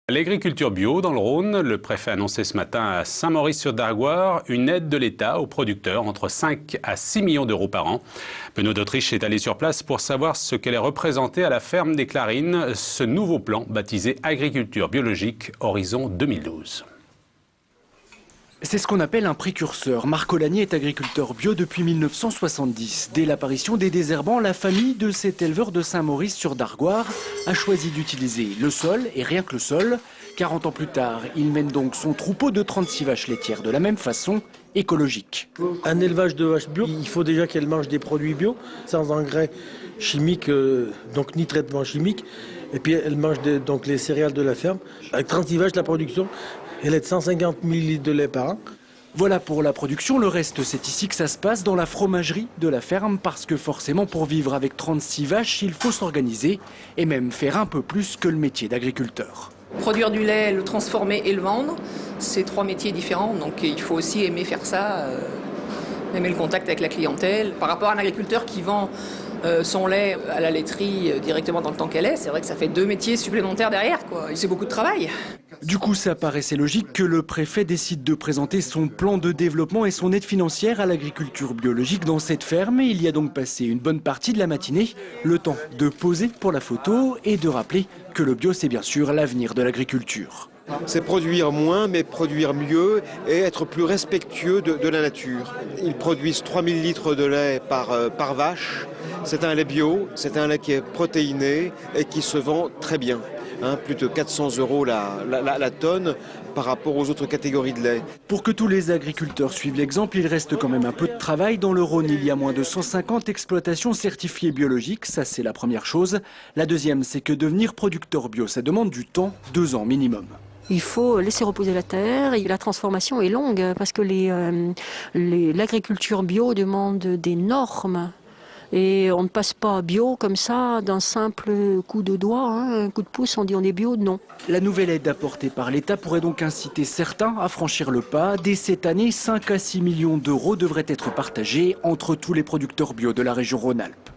L'agriculture bio dans le Rhône, le préfet a annoncé ce matin à Saint-Maurice-sur-Dargoire une aide de l'État aux producteurs entre 5 à 6 millions d'euros par an. Benoît d'Autriche est allé sur place pour savoir ce qu'elle est représentée à la ferme des Clarines, ce nouveau plan baptisé Agriculture biologique Horizon 2012. C'est ce qu'on appelle un précurseur. Marc Olagnier est agriculteur bio depuis 1970. Dès l'apparition des désherbants, la famille de cet éleveur de Saint-Maurice-sur-Dargoire a choisi d'utiliser le sol, et rien que le sol. 40 ans plus tard, il mène donc son troupeau de 36 vaches laitières de la même façon, écologique. Un élevage de vaches bio, il faut déjà qu'elles mangent des produits bio, sans engrais chimiques, donc ni traitement chimique. Et puis elles mangent donc les céréales de la ferme. Avec 36 vaches, la production, elle est de 150 ml de lait par an. Voilà pour la production, le reste c'est ici que ça se passe, dans la fromagerie de la ferme, parce que forcément pour vivre avec 36 vaches, il faut s'organiser et même faire un peu plus que le métier d'agriculteur. Produire du lait, le transformer et le vendre, c'est 3 métiers différents, donc il faut aussi aimer faire ça, aimer le contact avec la clientèle. Par rapport à un agriculteur qui vend son lait à la laiterie directement dans le temps qu'elle est, c'est vrai que ça fait 2 métiers supplémentaires derrière, quoi. C'est beaucoup de travail. Du coup, ça paraissait logique que le préfet décide de présenter son plan de développement et son aide financière à l'agriculture biologique dans cette ferme. Il y a donc passé une bonne partie de la matinée, le temps de poser pour la photo et de rappeler que le bio, c'est bien sûr l'avenir de l'agriculture. C'est produire moins, mais produire mieux et être plus respectueux de la nature. Ils produisent 3000 litres de lait par vache. C'est un lait bio, c'est un lait qui est protéiné et qui se vend très bien. Plus de 400 € la tonne par rapport aux autres catégories de lait. Pour que tous les agriculteurs suivent l'exemple, il reste quand même un peu de travail. Dans le Rhône, il y a moins de 150 exploitations certifiées biologiques, ça c'est la première chose. La deuxième, c'est que devenir producteur bio, ça demande du temps, 2 ans minimum. Il faut laisser reposer la terre et la transformation est longue parce que l'agriculture bio demande des normes. Et on ne passe pas bio comme ça d'un simple coup de doigt, un coup de pouce, on dit on est bio, non. La nouvelle aide apportée par l'État pourrait donc inciter certains à franchir le pas. Dès cette année, 5 à 6 millions d'euros devraient être partagés entre tous les producteurs bio de la région Rhône-Alpes.